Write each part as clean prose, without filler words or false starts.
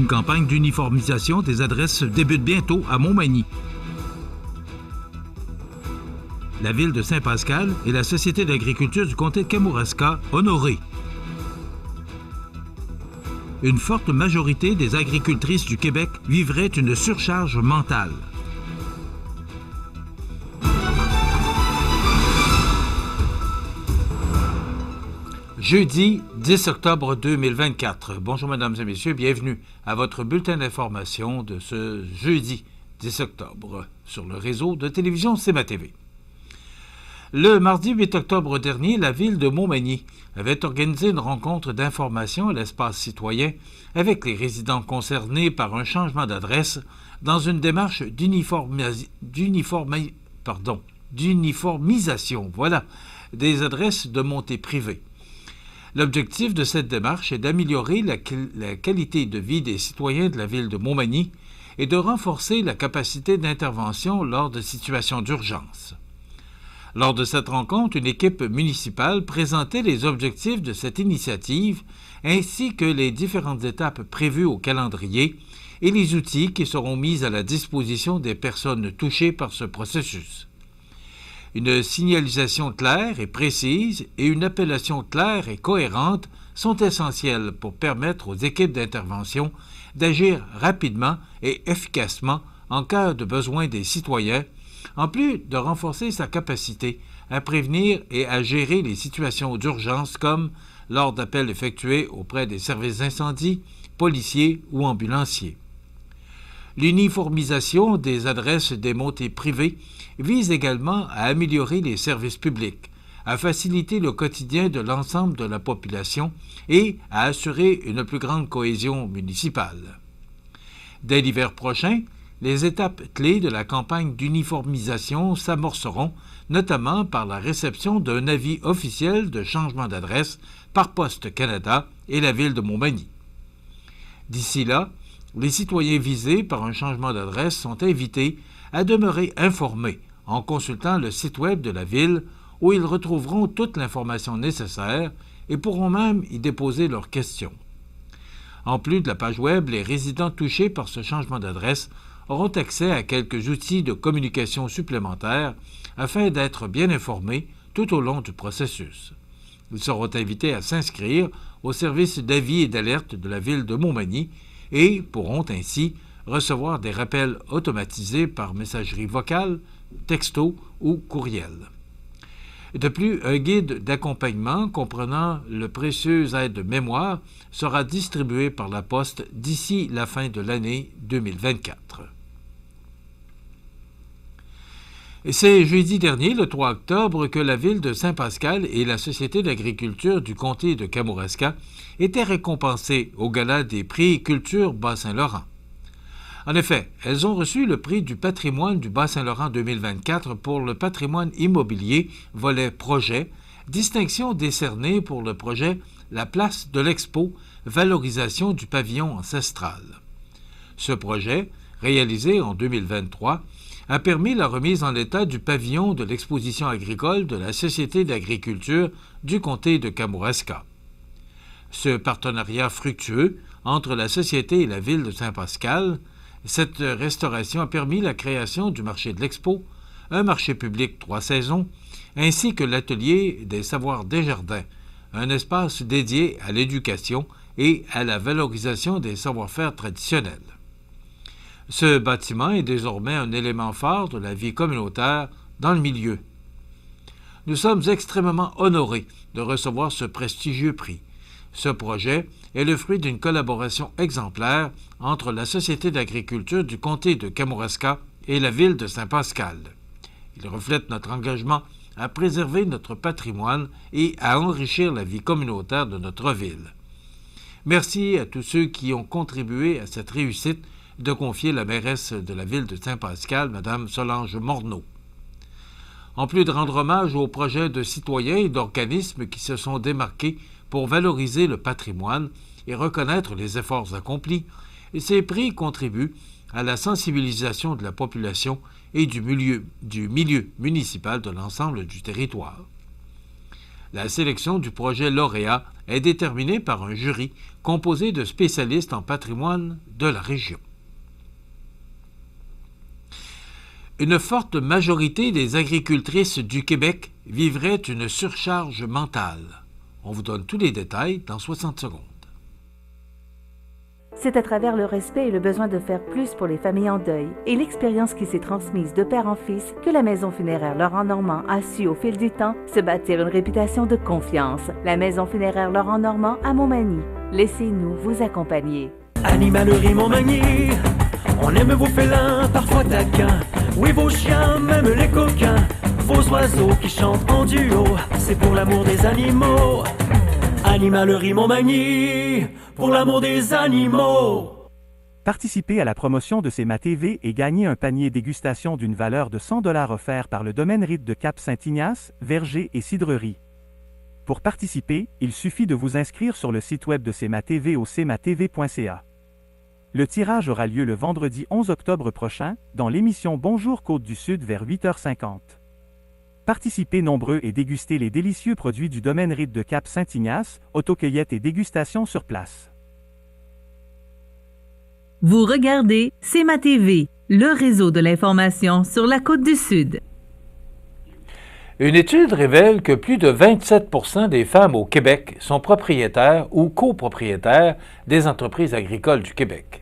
Une campagne d'uniformisation des adresses débute bientôt à Montmagny. La ville de Saint-Pascal et la Société d'agriculture du comté de Kamouraska honorées. Une forte majorité des agricultrices du Québec vivrait une surcharge mentale. Jeudi 10 octobre 2024. Bonjour mesdames et messieurs, bienvenue à votre bulletin d'information de ce jeudi 10 octobre sur le réseau de télévision CMA-TV. Le mardi 8 octobre dernier, la ville de Montmagny avait organisé une rencontre d'information à l'espace citoyen avec les résidents concernés par un changement d'adresse dans une démarche d'uniformisation des adresses de montée privée. L'objectif de cette démarche est d'améliorer la qualité de vie des citoyens de la ville de Montmagny et de renforcer la capacité d'intervention lors de situations d'urgence. Lors de cette rencontre, une équipe municipale présentait les objectifs de cette initiative ainsi que les différentes étapes prévues au calendrier et les outils qui seront mis à la disposition des personnes touchées par ce processus. Une signalisation claire et précise et une appellation claire et cohérente sont essentielles pour permettre aux équipes d'intervention d'agir rapidement et efficacement en cas de besoin des citoyens, en plus de renforcer sa capacité à prévenir et à gérer les situations d'urgence comme lors d'appels effectués auprès des services d'incendie, policiers ou ambulanciers. L'uniformisation des adresses des montées privées vise également à améliorer les services publics, à faciliter le quotidien de l'ensemble de la population et à assurer une plus grande cohésion municipale. Dès l'hiver prochain, les étapes clés de la campagne d'uniformisation s'amorceront, notamment par la réception d'un avis officiel de changement d'adresse par Poste Canada et la ville de Montmagny. D'ici là, les citoyens visés par un changement d'adresse sont invités à demeurer informés en consultant le site web de la ville où ils retrouveront toute l'information nécessaire et pourront même y déposer leurs questions. En plus de la page web, les résidents touchés par ce changement d'adresse auront accès à quelques outils de communication supplémentaires afin d'être bien informés tout au long du processus. Ils seront invités à s'inscrire au service d'avis et d'alerte de la ville de Montmagny et pourront ainsi recevoir des rappels automatisés par messagerie vocale, texto ou courriel. De plus, un guide d'accompagnement comprenant le précieux aide-mémoire sera distribué par la Poste d'ici la fin de l'année 2024. Et c'est jeudi dernier, le 3 octobre, que la ville de Saint-Pascal et la Société d'agriculture du comté de Kamouraska étaient récompensées au gala des prix Culture Bas-Saint-Laurent. En effet, elles ont reçu le prix du patrimoine du Bas-Saint-Laurent 2024 pour le patrimoine immobilier, volet projet, distinction décernée pour le projet La place de l'Expo, valorisation du pavillon ancestral. Ce projet, réalisé en 2023, a permis la remise en état du pavillon de l'exposition agricole de la Société d'agriculture du comté de Kamouraska. Ce partenariat fructueux entre la Société et la ville de Saint-Pascal, cette restauration a permis la création du marché de l'Expo, un marché public 3 saisons, ainsi que l'atelier des savoirs Desjardins, un espace dédié à l'éducation et à la valorisation des savoir-faire traditionnels. Ce bâtiment est désormais un élément phare de la vie communautaire dans le milieu. Nous sommes extrêmement honorés de recevoir ce prestigieux prix. Ce projet est le fruit d'une collaboration exemplaire entre la Société d'agriculture du comté de Kamouraska et la ville de Saint-Pascal. Il reflète notre engagement à préserver notre patrimoine et à enrichir la vie communautaire de notre ville. Merci à tous ceux qui ont contribué à cette réussite, de confier la mairesse de la ville de Saint-Pascal, Mme Solange Morneau. En plus de rendre hommage aux projets de citoyens et d'organismes qui se sont démarqués pour valoriser le patrimoine et reconnaître les efforts accomplis, ces prix contribuent à la sensibilisation de la population et du milieu municipal de l'ensemble du territoire. La sélection du projet lauréat est déterminée par un jury composé de spécialistes en patrimoine de la région. Une forte majorité des agricultrices du Québec vivraient une surcharge mentale. On vous donne tous les détails dans 60 secondes. C'est à travers le respect et le besoin de faire plus pour les familles en deuil et l'expérience qui s'est transmise de père en fils que la Maison funéraire Laurent Normand a su au fil du temps se bâtir une réputation de confiance. La Maison funéraire Laurent Normand à Montmagny. Laissez-nous vous accompagner. Animalerie Montmagny, on aime vos félins, parfois taquins. Oui, vos chiens, même les coquins. Vos oiseaux qui chantent en duo, c'est pour l'amour des animaux. Animalerie Montmagny, pour l'amour des animaux. Participez à la promotion de CEMA TV et gagnez un panier dégustation d'une valeur de 100 $ offert par le domaine Rite de Cap-Saint-Ignace, Verger et Cidrerie. Pour participer, il suffit de vous inscrire sur le site web de CEMA TV au cematv.ca. Le tirage aura lieu le vendredi 11 octobre prochain, dans l'émission Bonjour Côte-du-Sud vers 8h50. Participez nombreux et dégustez les délicieux produits du domaine Rite de Cap-Saint-Ignace, autocueillette et dégustation sur place. Vous regardez CEMA TV, le réseau de l'information sur la Côte-du-Sud. Une étude révèle que plus de 27 % des femmes au Québec sont propriétaires ou copropriétaires des entreprises agricoles du Québec.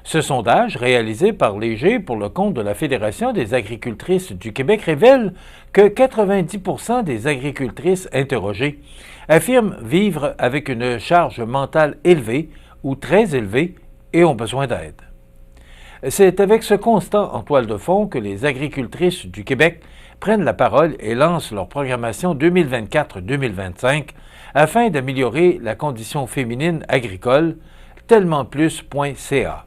Ce sondage, réalisé par Léger pour le compte de la Fédération des agricultrices du Québec, révèle que 90 % des agricultrices interrogées affirment vivre avec une charge mentale élevée ou très élevée et ont besoin d'aide. C'est avec ce constat en toile de fond que les agricultrices du Québec prennent la parole et lancent leur programmation 2024-2025 afin d'améliorer la condition féminine agricole, tellementplus.ca.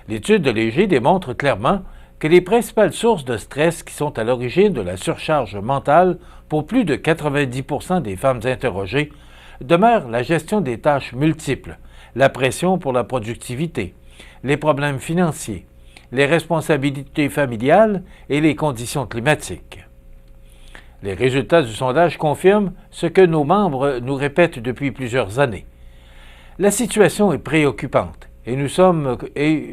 L'étude de Léger démontre clairement que les principales sources de stress qui sont à l'origine de la surcharge mentale pour plus de 90 % des femmes interrogées demeurent la gestion des tâches multiples, la pression pour la productivité, les problèmes financiers, les responsabilités familiales et les conditions climatiques. Les résultats du sondage confirment ce que nos membres nous répètent depuis plusieurs années. La situation est préoccupante et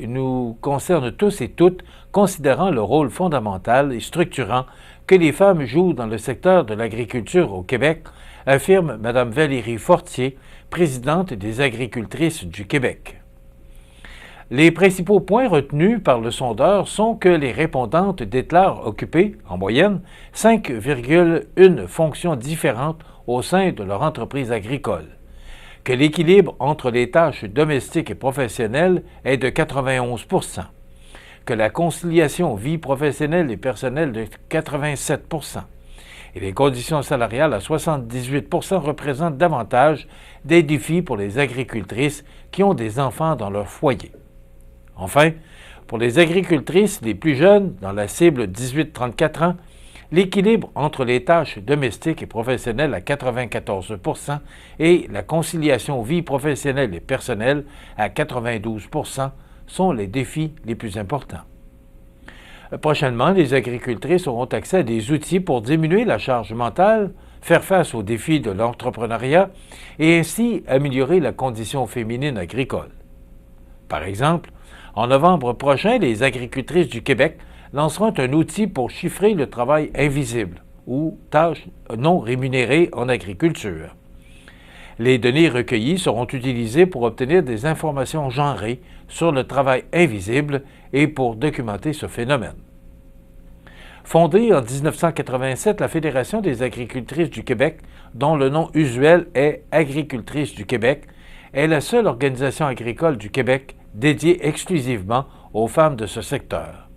nous concerne tous et toutes, considérant le rôle fondamental et structurant que les femmes jouent dans le secteur de l'agriculture au Québec, affirme Mme Valérie Fortier, présidente des agricultrices du Québec. Les principaux points retenus par le sondeur sont que les répondantes déclarent occuper, en moyenne, 5,1 fonctions différentes au sein de leur entreprise agricole, que l'équilibre entre les tâches domestiques et professionnelles est de 91 %, que la conciliation vie professionnelle et personnelle de 87 % et les conditions salariales à 78 % représentent davantage des défis pour les agricultrices qui ont des enfants dans leur foyer. Enfin, pour les agricultrices les plus jeunes, dans la cible 18-34 ans, l'équilibre entre les tâches domestiques et professionnelles à 94 % et la conciliation vie professionnelle et personnelle à 92 % sont les défis les plus importants. Prochainement, les agricultrices auront accès à des outils pour diminuer la charge mentale, faire face aux défis de l'entrepreneuriat et ainsi améliorer la condition féminine agricole. Par exemple, en novembre prochain, les agricultrices du Québec lanceront un outil pour chiffrer le travail invisible ou tâches non rémunérées en agriculture. Les données recueillies seront utilisées pour obtenir des informations genrées sur le travail invisible et pour documenter ce phénomène. Fondée en 1987, la Fédération des agricultrices du Québec, dont le nom usuel est Agricultrices du Québec, est la seule organisation agricole du Québec dédiée exclusivement aux femmes de ce secteur.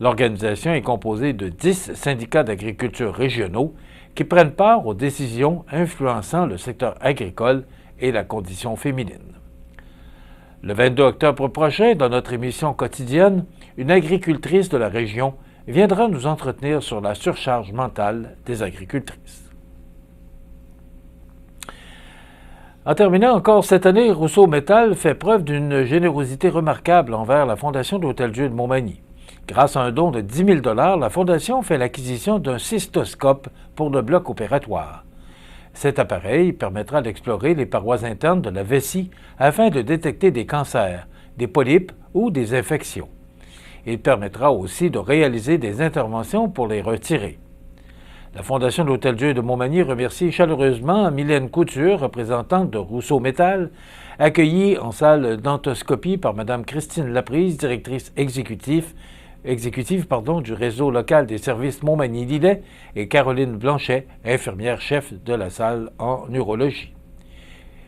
L'organisation est composée de 10 syndicats d'agriculture régionaux qui prennent part aux décisions influençant le secteur agricole et la condition féminine. Le 22 octobre prochain, dans notre émission quotidienne, une agricultrice de la région viendra nous entretenir sur la surcharge mentale des agricultrices. En terminant encore cette année, Rousseau Métal fait preuve d'une générosité remarquable envers la Fondation de l'Hôtel-Dieu de Montmagny, Grâce à un don de 10 000 $, la Fondation fait l'acquisition d'un cystoscope pour le bloc opératoire. Cet appareil permettra d'explorer les parois internes de la vessie afin de détecter des cancers, des polypes ou des infections. Il permettra aussi de réaliser des interventions pour les retirer. La Fondation de l'Hôtel-Dieu de Montmagny remercie chaleureusement Mylène Couture, représentante de Rousseau Métal, accueillie en salle d'endoscopie par Mme Christine Laprise, directrice exécutive du réseau local des services Montmagny-Lillet, et Caroline Blanchet, infirmière chef de la salle en urologie.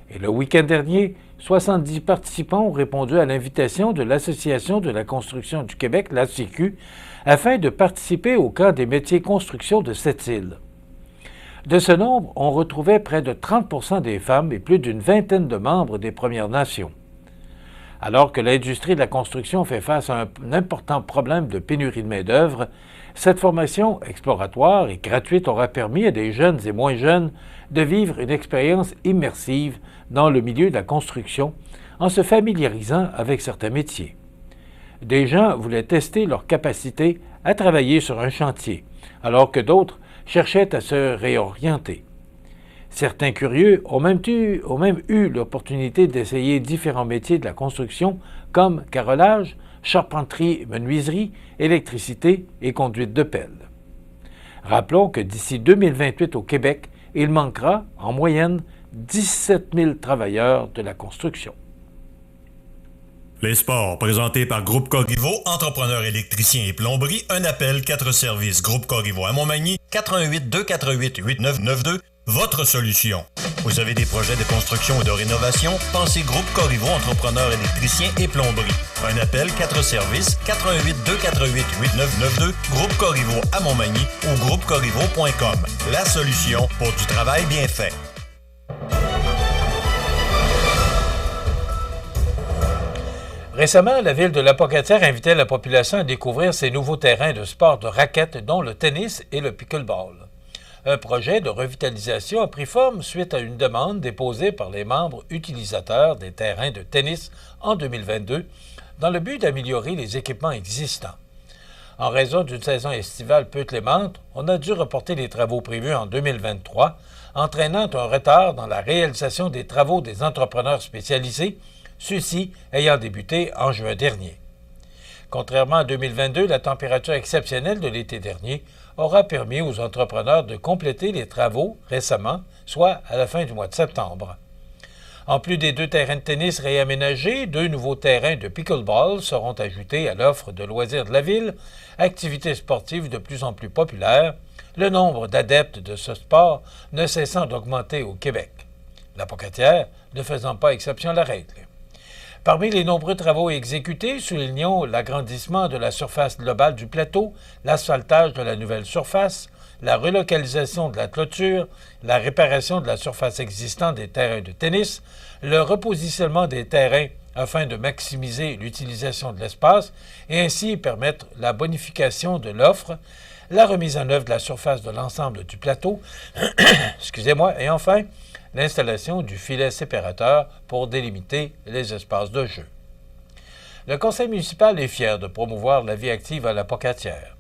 Et le week-end dernier, 70 participants ont répondu à l'invitation de l'Association de la construction du Québec, l'ACQ, afin de participer au camp des métiers construction de Sept-Îles. De ce nombre, on retrouvait près de 30 % des femmes et plus d'une vingtaine de membres des Premières Nations. Alors que l'industrie de la construction fait face à un important problème de pénurie de main-d'œuvre, cette formation exploratoire et gratuite aura permis à des jeunes et moins jeunes de vivre une expérience immersive dans le milieu de la construction en se familiarisant avec certains métiers. Des gens voulaient tester leur capacité à travailler sur un chantier, alors que d'autres cherchaient à se réorienter. Certains curieux ont même eu l'opportunité d'essayer différents métiers de la construction comme carrelage, charpenterie, menuiserie, électricité et conduite de pelle. Rappelons que d'ici 2028 au Québec, il manquera en moyenne 17 000 travailleurs de la construction. Les sports, présentés par Groupe Corriveau, entrepreneur électricien et plomberie, un appel, 4 services. Groupe Corriveau à Montmagny, 88 248 8992, votre solution. Vous avez des projets de construction ou de rénovation? Pensez Groupe Corriveau, entrepreneur électricien et plomberie. Un appel, 4 services, 88 248 8992, Groupe Corriveau à Montmagny ou groupecorriveau.com. La solution pour du travail bien fait. Récemment, la ville de Lapocatière invitait la population à découvrir ses nouveaux terrains de sport de raquettes, dont le tennis et le pickleball. Un projet de revitalisation a pris forme suite à une demande déposée par les membres utilisateurs des terrains de tennis en 2022 dans le but d'améliorer les équipements existants. En raison d'une saison estivale peu clémente, on a dû reporter les travaux prévus en 2023, entraînant un retard dans la réalisation des travaux des entrepreneurs spécialisés, ceux-ci ayant débuté en juin dernier. Contrairement à 2022, la température exceptionnelle de l'été dernier aura permis aux entrepreneurs de compléter les travaux récemment, soit à la fin du mois de septembre. En plus des 2 terrains de tennis réaménagés, 2 nouveaux terrains de pickleball seront ajoutés à l'offre de loisirs de la ville, activité sportive de plus en plus populaire, le nombre d'adeptes de ce sport ne cessant d'augmenter au Québec. Lapocatière ne faisant pas exception à la règle. Parmi les nombreux travaux exécutés, soulignons l'agrandissement de la surface globale du plateau, l'asphaltage de la nouvelle surface, la relocalisation de la clôture, la réparation de la surface existante des terrains de tennis, le repositionnement des terrains afin de maximiser l'utilisation de l'espace et ainsi permettre la bonification de l'offre, la remise en œuvre de la surface de l'ensemble du plateau, et enfin, l'installation du filet séparateur pour délimiter les espaces de jeu. Le conseil municipal est fier de promouvoir la vie active à Lapocatière.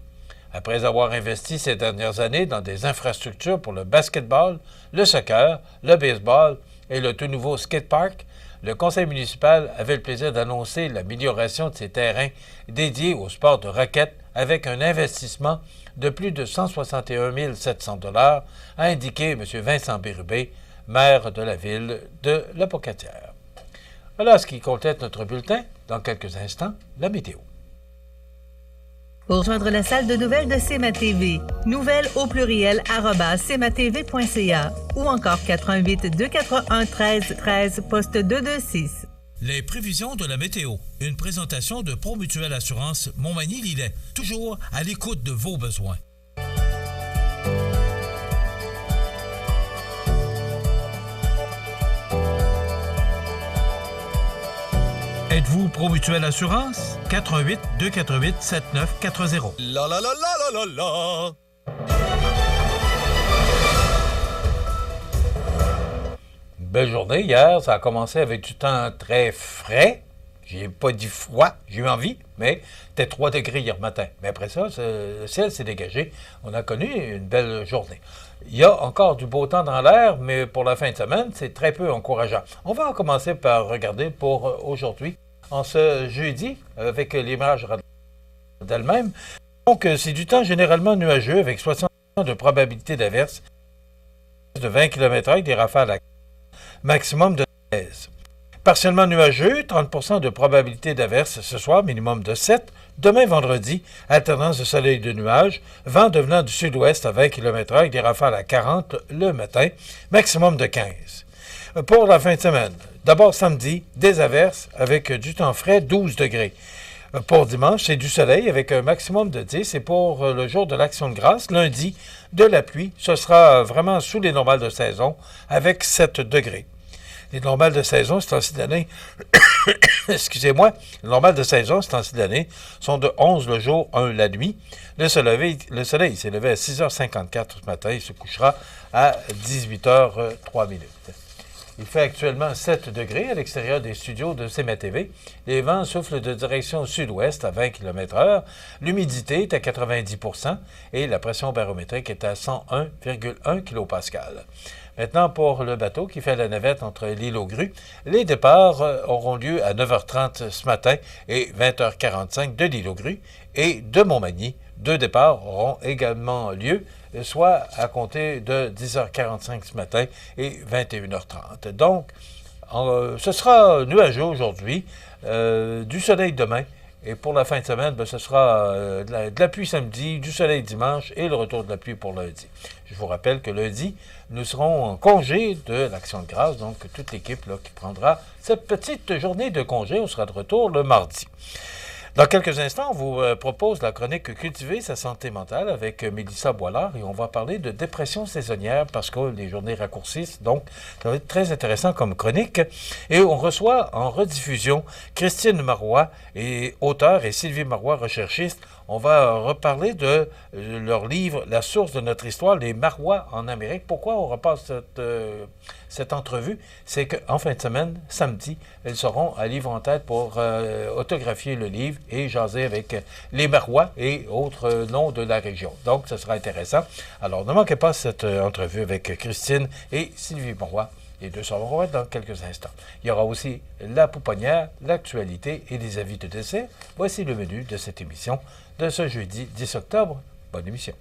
Après avoir investi ces dernières années dans des infrastructures pour le basketball, le soccer, le baseball et le tout nouveau skatepark, le conseil municipal avait le plaisir d'annoncer l'amélioration de ses terrains dédiés au sport de raquettes avec un investissement de plus de 161 700 $, a indiqué M. Vincent Bérubé, maire de la ville de Lapocatière. Voilà ce qui complète notre bulletin. Dans quelques instants, la météo. Pour rejoindre la salle de nouvelles de CMA-TV, nouvelles au pluriel @cmatv.ca ou encore 88 241 13 13 poste 226. Les prévisions de la météo. Une présentation de Promutuelle Assurance Montmagny-Lillet. Toujours à l'écoute de vos besoins. Êtes-vous Promutuelle Assurance? 88 248 7940. La la la la la la la. Belle journée hier, ça a commencé avec du temps très frais, J'ai pas dit froid, j'ai eu envie, mais c'était 3 degrés hier matin. Mais après ça, le ciel s'est dégagé. On a connu une belle journée. Il y a encore du beau temps dans l'air, mais pour la fin de semaine, c'est très peu encourageant. On va commencer par regarder pour aujourd'hui, en ce jeudi, avec l'image d'elle-même. Donc, c'est du temps généralement nuageux, avec 60% de probabilité d'averse, de 20 km/h, des rafales à maximum de 16. Partiellement nuageux, 30% de probabilité d'averse ce soir, minimum de 7. Demain, vendredi, alternance de soleil et de nuages, vent devenant du sud-ouest à 20 km/h avec des rafales à 40 le matin, maximum de 15. Pour la fin de semaine, d'abord samedi, des averses avec du temps frais, 12 degrés. Pour dimanche, c'est du soleil avec un maximum de 10. Et pour le jour de l'Action de grâce, lundi, de la pluie. Ce sera vraiment sous les normales de saison avec 7 degrés. Les normales de saison, c'est temps-ci de l'année, excusez-moi, les normales de saison, c'est temps-ci de l'année, sont de 11 le jour, 1 la nuit. Le soleil s'est levé à 6h54 ce matin, il se couchera à 18h03. Il fait actuellement 7 degrés à l'extérieur des studios de CMA-TV. Les vents soufflent de direction sud-ouest à 20 km/h. L'humidité est à 90% et la pression barométrique est à 101,1 kPa. Maintenant, pour le bateau qui fait la navette entre l'île aux Grues, les départs auront lieu à 9h30 ce matin et 20h45 de l'île aux Grues et de Montmagny. 2 départs auront également lieu, soit à compter de 10h45 ce matin et 21h30. Donc, ce sera nuageux aujourd'hui, du soleil demain. Et pour la fin de semaine, ce sera de la pluie samedi, du soleil dimanche et le retour de la pluie pour lundi. Je vous rappelle que lundi, nous serons en congé de l'Action de grâce, donc toute l'équipe qui prendra cette petite journée de congé. On sera de retour le mardi. Dans quelques instants, on vous propose la chronique Cultiver sa santé mentale avec Mélissa Boilard et on va parler de dépression saisonnière parce que les journées raccourcissent, donc ça va être très intéressant comme chronique. Et on reçoit en rediffusion Christine Marois, auteure, et Sylvie Marois, recherchiste. On va reparler de leur livre « La source de notre histoire, les Marois en Amérique ». Pourquoi on repasse cette entrevue? C'est qu'en fin de semaine, samedi, elles seront à Livre en tête pour autographier le livre et jaser avec les Marois et autres noms de la région. Donc, ce sera intéressant. Alors, ne manquez pas cette entrevue avec Christine et Sylvie Marois. Les deux seront dans quelques instants. Il y aura aussi la pouponnière, l'actualité et les avis de dessert. Voici le menu de cette émission de ce jeudi 10 octobre. Bonne émission.